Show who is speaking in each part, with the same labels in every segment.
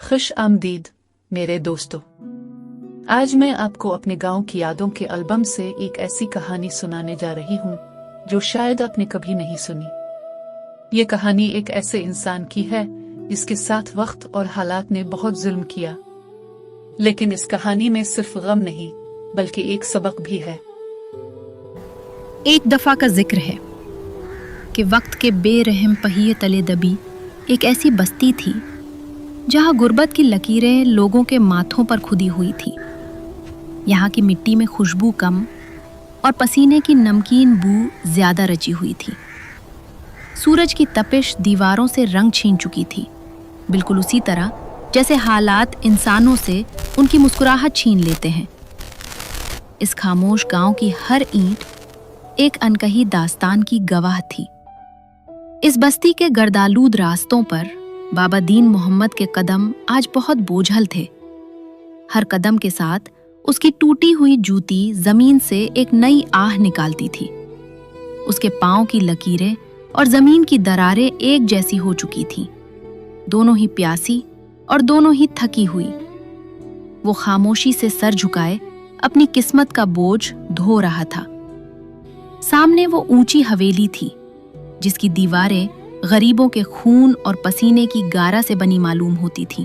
Speaker 1: खुश आमदीद मेरे दोस्तों। आज मैं आपको अपने गांव की यादों के एल्बम से एक ऐसी कहानी सुनाने जा रही हूं जो शायद आपने कभी नहीं सुनी। ये कहानी एक ऐसे इंसान की है जिसके साथ वक्त और हालात ने बहुत जुल्म किया, लेकिन इस कहानी में सिर्फ गम नहीं बल्कि एक सबक भी है।
Speaker 2: एक दफा का जिक्र है कि वक्त के बेरहम पहिए तले दबी एक ऐसी बस्ती थी जहां गुर्बत की लकीरें लोगों के माथों पर खुदी हुई थी। यहाँ की मिट्टी में खुशबू कम और पसीने की नमकीन बू ज्यादा रची हुई थी। सूरज की तपिश दीवारों से रंग छीन चुकी थी, बिल्कुल उसी तरह जैसे हालात इंसानों से उनकी मुस्कुराहट छीन लेते हैं। इस खामोश गांव की हर ईंट एक अनकही दास्तान की गवाह थी। इस बस्ती के गर्दालूद रास्तों पर बाबा दीन मोहम्मद के कदम आज बहुत बोझल थे। हर कदम के साथ उसकी टूटी हुई जूती जमीन से एक नई आह निकालती थी। उसके पांव की लकीरें और जमीन की दरारें एक जैसी हो चुकी थीं, दोनों ही प्यासी और दोनों ही थकी हुई। वो खामोशी से सर झुकाए अपनी किस्मत का बोझ धो रहा था। सामने वो ऊंची हवेली थी जिसकी दीवारें गरीबों के खून और पसीने की गारा से बनी मालूम होती थीं।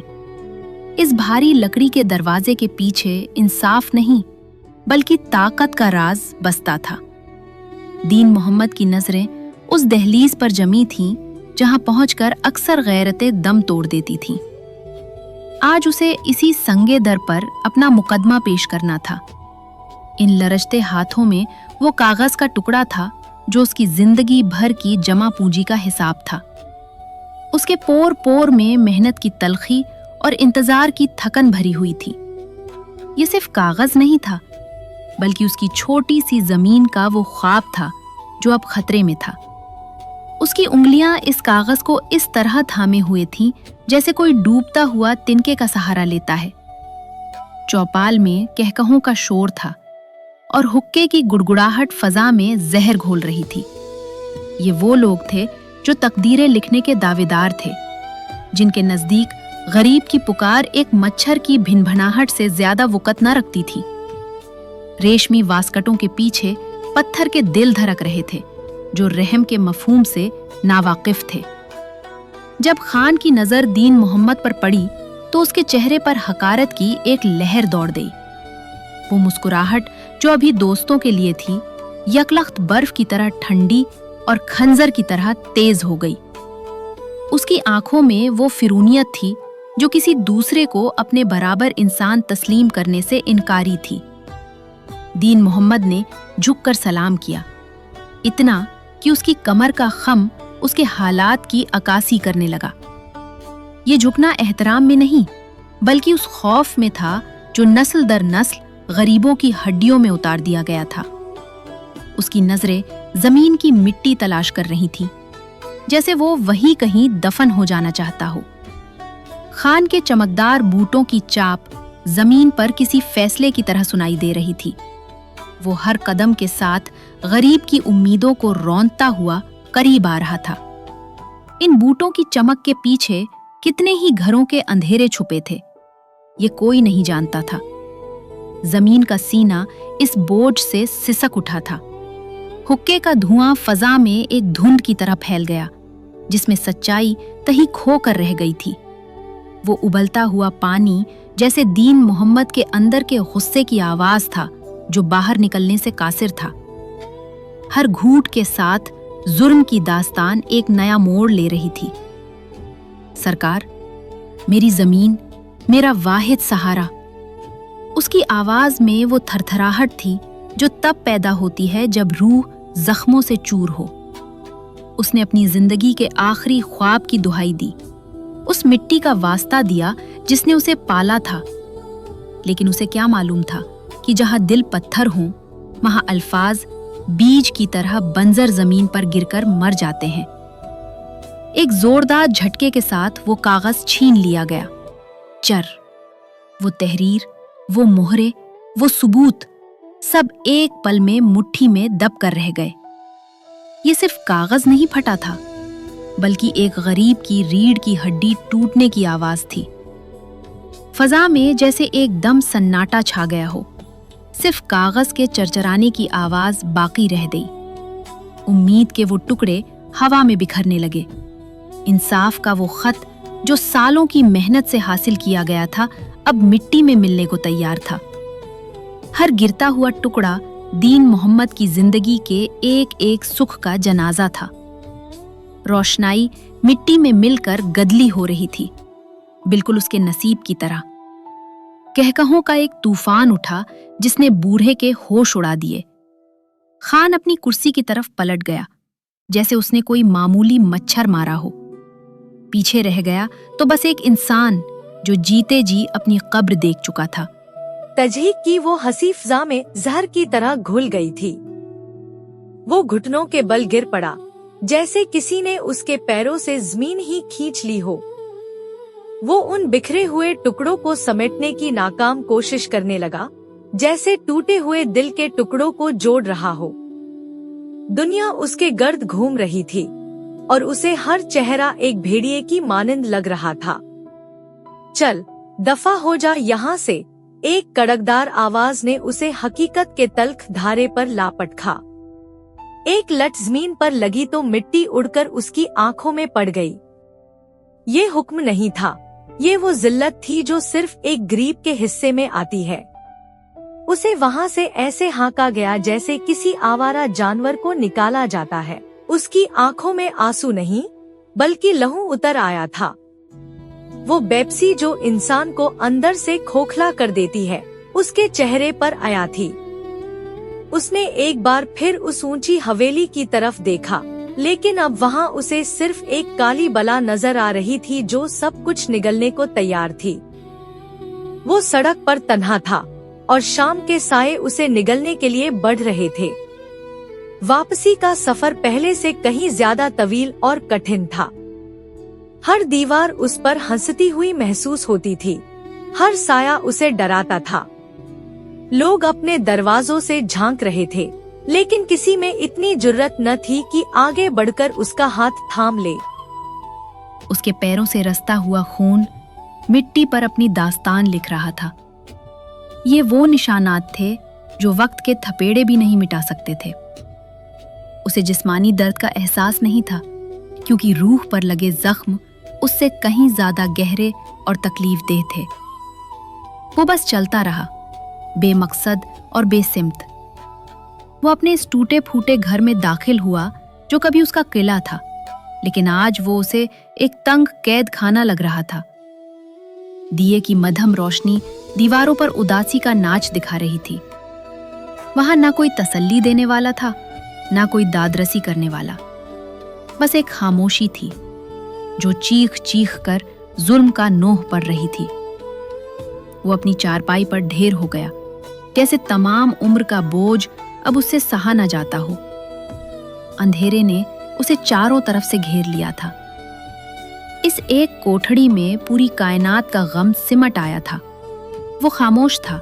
Speaker 2: इस भारी लकड़ी के दरवाजे के पीछे इंसाफ नहीं बल्कि ताकत का राज बसता था। दीन मोहम्मद की नजरें उस दहलीज पर जमी थीं जहां पहुंचकर अक्सर गैरतें दम तोड़ देती थीं। आज उसे इसी संगे दर पर अपना मुकदमा पेश करना था। इन लरजते हाथों में वो कागज का टुकड़ा था जो उसकी जिंदगी भर की जमा पूंजी का हिसाब था। उसके पोर पोर में मेहनत की तलखी और इंतजार की थकन भरी हुई थी। ये सिर्फ कागज नहीं था बल्कि उसकी छोटी सी जमीन का वो ख्वाब था जो अब खतरे में था। उसकी उंगलियां इस कागज को इस तरह थामे हुए थीं जैसे कोई डूबता हुआ तिनके का सहारा लेता है। चौपाल में कहकहों का शोर था और हुक्के की गुड़गुड़ाहट फजा में जहर घोल रही थी। ये वो लोग थे जो तकदीरें लिखने के दावेदार थे, जिनके नजदीक गरीब की पुकार एक मच्छर की भिनभनाहट से ज्यादा वक़्त न रखती थी। रेशमी वास्कटों के पीछे पत्थर के दिल धड़क रहे थे जो रहम के मफहूम से नावाकिफ थे। जब खान की नजर दीन मोहम्मद पर पड़ी तो उसके चेहरे पर हकारत की एक लहर दौड़ गई। वो मुस्कुराहट जो अभी दोस्तों के लिए थी यकलख्त बर्फ की तरह ठंडी और खंजर की तरह तेज हो गई। उसकी आंखों में वो फिरूनियत थी जो किसी दूसरे को अपने बराबर इंसान तस्लीम करने से इनकारी थी। दीन मोहम्मद ने झुककर सलाम किया, इतना कि उसकी कमर का खम उसके हालात की अकासी करने लगा। ये झुकना एहतराम में नहीं बल्कि उस खौफ में था जो नस्ल दर नस्ल गरीबों की हड्डियों में उतार दिया गया था। उसकी नजरें जमीन की मिट्टी तलाश कर रही थी, जैसे वो वहीं कहीं दफन हो जाना चाहता हो। खान के चमकदार बूटों की चाप जमीन पर किसी फैसले की तरह सुनाई दे रही थी। वो हर कदम के साथ गरीब की उम्मीदों को रौंदता हुआ करीब आ रहा था। इन बूटों की चमक के पीछे कितने ही घरों के अंधेरे छुपे थे, ये कोई नहीं जानता था। जमीन का सीना इस बोझ से सिसक उठा था। हुक्के का धुआं फजा में एक धुंध की तरह फैल गया जिसमें सच्चाई कहीं खो कर रह गई थी। वो उबलता हुआ पानी जैसे दीन मोहम्मद के अंदर के गुस्से की आवाज था जो बाहर निकलने से कासिर था। हर घूंट के साथ जुर्म की दास्तान एक नया मोड़ ले रही थी। सरकार, मेरी जमीन, मेरा वाहिद सहारा। उसकी आवाज में वो थरथराहट थी जो तब पैदा होती है जब रूह जख्मों से चूर हो। उसने अपनी जिंदगी के आखिरी ख्वाब की दुहाई दी, उस मिट्टी का वास्ता दिया जिसने उसे पाला था। लेकिन उसे क्या मालूम था कि जहां दिल पत्थर हों वहां अल्फाज बीज की तरह बंजर जमीन पर गिरकर मर जाते हैं। एक जोरदार झटके के साथ वो कागज छीन लिया गया। चर, वो तहरीर, वो मोहरे, वो सबूत, सब एक पल में मुट्ठी में दब कर रह गए। ये सिर्फ कागज नहीं फटा था बल्कि एक गरीब की रीढ़ की हड्डी टूटने की आवाज थी। फजा में जैसे एकदम सन्नाटा छा गया हो। सिर्फ कागज के चरचराने की आवाज बाकी रह गई। उम्मीद के वो टुकड़े हवा में बिखरने लगे। इंसाफ का वो खत जो सालों की मेहनत से हासिल किया गया था, अब मिट्टी में मिलने को तैयार था। हर गिरता हुआ टुकड़ा दीन मोहम्मद की जिंदगी के एक एक सुख का जनाजा था। रोशनाई मिट्टी में मिलकर गदली हो रही थी, बिल्कुल उसके नसीब की तरह। कहकहों का एक तूफान उठा जिसने बूढ़े के होश उड़ा दिए। खान अपनी कुर्सी की तरफ पलट गया, जैसे उसने कोई मामूली मच्छर मारा हो। पीछे रह गया तो बस एक इंसान जो जीते जी अपनी कब्र देख चुका था।
Speaker 3: तजहीक की वो हंसी फिजा में जहर की तरह घुल गई थी। वो घुटनों के बल गिर पड़ा, जैसे किसी ने उसके पैरों से जमीन ही खींच ली हो। वो उन बिखरे हुए टुकड़ों को समेटने की नाकाम कोशिश करने लगा, जैसे टूटे हुए दिल के टुकड़ों को जोड़ रहा हो। दुनिया उसके गर्द घूम रही थी और उसे हर चेहरा एक भेड़िए की मानंद लग रहा था। चल दफा हो जा यहाँ से, एक कड़कदार आवाज ने उसे हकीकत के तल्ख धारे पर लापटखा। एक लट जमीन पर लगी तो मिट्टी उड़कर उसकी आंखों में पड़ गई। ये हुक्म नहीं था, ये वो जिल्लत थी जो सिर्फ एक गरीब के हिस्से में आती है। उसे वहाँ से ऐसे हाँका गया जैसे किसी आवारा जानवर को निकाला जाता है। उसकी आंखों में आंसू नहीं, बल्कि लहू उतर आया था। वो बेपसी जो इंसान को अंदर से खोखला कर देती है, उसके चेहरे पर आया थी। उसने एक बार फिर उस ऊंची हवेली की तरफ देखा, लेकिन अब वहाँ उसे सिर्फ एक काली बला नजर आ रही थी जो सब कुछ निगलने को तैयार थी। वो सड़क पर तन्हा था और शाम के साये उसे निगलने के लिए बढ़ रहे थे। वापसी का सफर पहले से कहीं ज्यादा तवील और कठिन था। हर दीवार उस पर हंसती हुई महसूस होती थी, हर साया उसे डराता था। लोग अपने दरवाजों से झांक रहे थे, लेकिन किसी में इतनी जुर्रत न थी कि आगे बढ़कर उसका हाथ थाम ले।
Speaker 2: उसके पैरों से रसता हुआ खून मिट्टी पर अपनी दास्तान लिख रहा था। ये वो निशानात थे जो वक्त के थपेड़े भी नहीं मिटा सकते थे। उसे जिस्मानी दर्द का एहसास नहीं था, क्योंकि रूह पर लगे जख्म उससे कहीं ज्यादा गहरे और तकलीफदेह थे। वो बस चलता रहा, बेमकसद और बेसिमत। वो अपने इस टूटे फूटे घर में दाखिल हुआ जो कभी उसका किला था, लेकिन आज वो उसे एक तंग कैद खाना लग रहा था। दिए की मध्यम रोशनी दीवारों पर उदासी का नाच दिखा रही थी। वहां ना कोई तसल्ली देने वाला था, ना कोई दादरसी करने वाला। बस एक खामोशी थी जो चीख चीख कर जुल्म का नोह पड़ रही थी। वो अपनी चारपाई पर ढेर हो गया, जैसे तमाम उम्र का बोझ अब उससे सहा न जाता हो। अंधेरे ने उसे चारों तरफ से घेर लिया था। इस एक कोठड़ी में पूरी कायनात का गम सिमट आया था। वो खामोश था,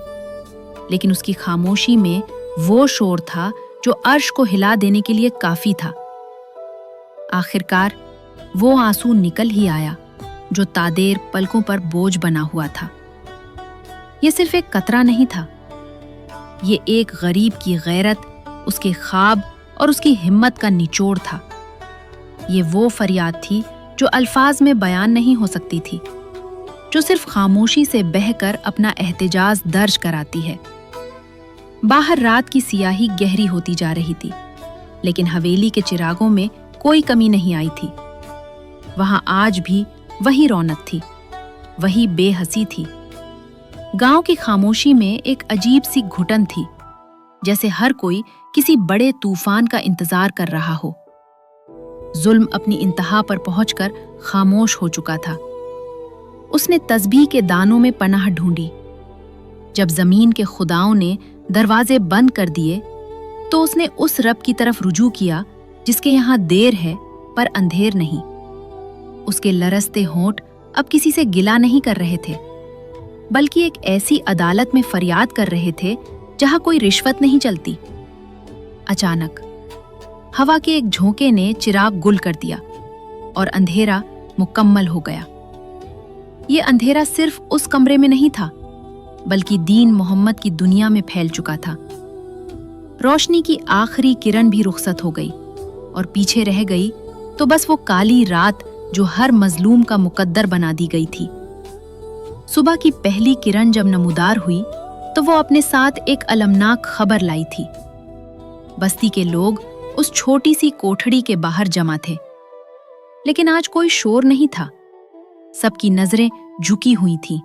Speaker 2: लेकिन उसकी खामोशी में वो शोर था जो अर्श को हिला देने के लिए काफी था। आखिरकार वो आंसू निकल ही आया जो तादेर पलकों पर बोझ बना हुआ था। ये सिर्फ एक कतरा नहीं था, ये एक गरीब की गैरत, उसके ख्वाब और उसकी हिम्मत का निचोड़ था। ये वो फरियाद थी जो अल्फाज में बयान नहीं हो सकती थी, जो सिर्फ खामोशी से बहकर अपना एहतिजाज दर्ज कराती है। बाहर रात की सियाही गहरी होती जा रही थी, लेकिन हवेली के चिरागों में कोई कमी नहीं आई थी। वहां आज भी वही रौनक थी, वही बेहसी थी। गांव की खामोशी में एक अजीब सी घुटन थी, जैसे हर कोई किसी बड़े तूफान का इंतजार कर रहा हो। जुल्म अपनी इंतहा पर पहुंचकर खामोश हो चुका था। उसने तस्बीह के दानों में पनाह ढूंढी। जब जमीन के खुदाओं ने दरवाजे बंद कर दिए, तो उसने उस रब की तरफ रुजू किया जिसके यहाँ देर है पर अंधेर नहीं। उसके लरसते होंठ अब किसी से गिला नहीं कर रहे थे, बल्कि एक ऐसी अदालत में फरियाद कर रहे थे जहां कोई रिश्वत नहीं चलती। अचानक हवा के एक झोंके ने चिराग गुल कर दिया और अंधेरा मुकम्मल हो गया। ये अंधेरा सिर्फ उस कमरे में नहीं था, बल्कि दीन मोहम्मद की दुनिया में फैल चुका था। रोशनी की आखिरी किरण भी रुखसत हो गई और पीछे रह गई तो बस वो काली रात जो हर मजलूम का मुकद्दर बना दी गई थी। सुबह की पहली किरण जब नमूदार हुई तो वो अपने साथ एक अलमनाक खबर लाई थी। बस्ती के लोग उस छोटी सी कोठड़ी के बाहर जमा थे, लेकिन आज कोई शोर नहीं था। सबकी नजरें झुकी हुई थीं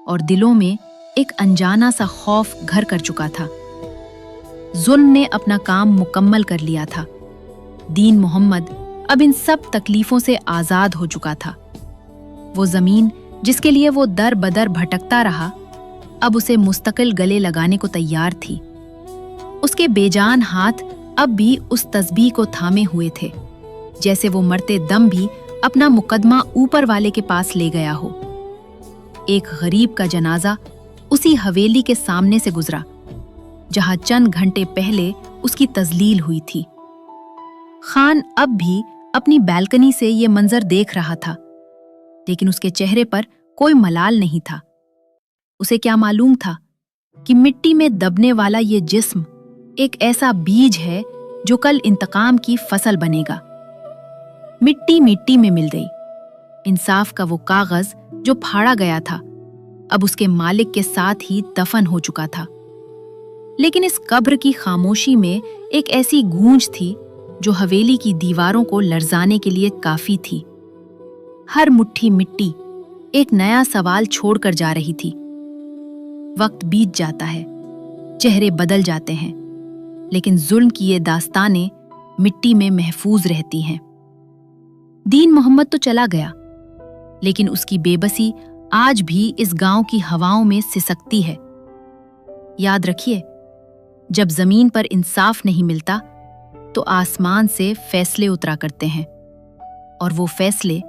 Speaker 2: और दिलों में एक अनजाना सा खौफ घर कर चुका था। जुल्म ने अपना काम मुकम्मल कर लिया था। दीन मोहम्मद अब इन सब तकलीफों से आजाद हो चुका था। वो जमीन जिसके लिए वो दर बदर भटकता रहा, अब उसे मुस्तकिल गले लगाने को तैयार थी। उसके बेजान हाथ अब भी उस तस्बीह को थामे हुए थे, जैसे वो मरते दम भी अपना मुकदमा ऊपर वाले के पास ले गया हो। एक गरीब का जनाजा उसी हवेली के सामने से गुजरा, जहां चंद घंटे पहले उसकी तजलील हुई थी। खान अब भी अपनी बैल्कनी से ये मंजर देख रहा था, लेकिन उसके चेहरे पर कोई मलाल नहीं था। उसे क्या मालूम था कि मिट्टी में दबने वाला ये जिस्म एक ऐसा बीज है जो कल इंतकाम की फसल बनेगा। मिट्टी मिट्टी में मिल गई। इंसाफ का वो कागज जो फाड़ा गया था, अब उसके मालिक के साथ ही दफन हो चुका था। लेकिन इस कब्र की खामोशी में एक ऐसी गूंज थी जो हवेली की दीवारों को लरजाने के लिए काफी थी। हर मुट्ठी मिट्टी एक नया सवाल छोड़कर जा रही थी। वक्त बीत जाता है, चेहरे बदल जाते हैं, लेकिन जुल्म की ये दास्तानें मिट्टी में महफूज रहती हैं। दीन मोहम्मद तो चला गया, लेकिन उसकी बेबसी आज भी इस गांव की हवाओं में सिसकती है। याद रखिए, जब जमीन पर इंसाफ नहीं मिलता तो आसमान से फैसले उतरा करते हैं, और वो फैसले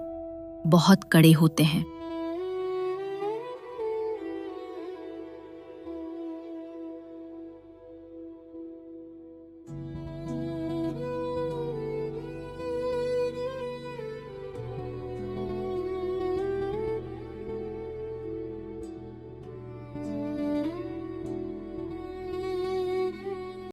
Speaker 2: बहुत कड़े होते हैं।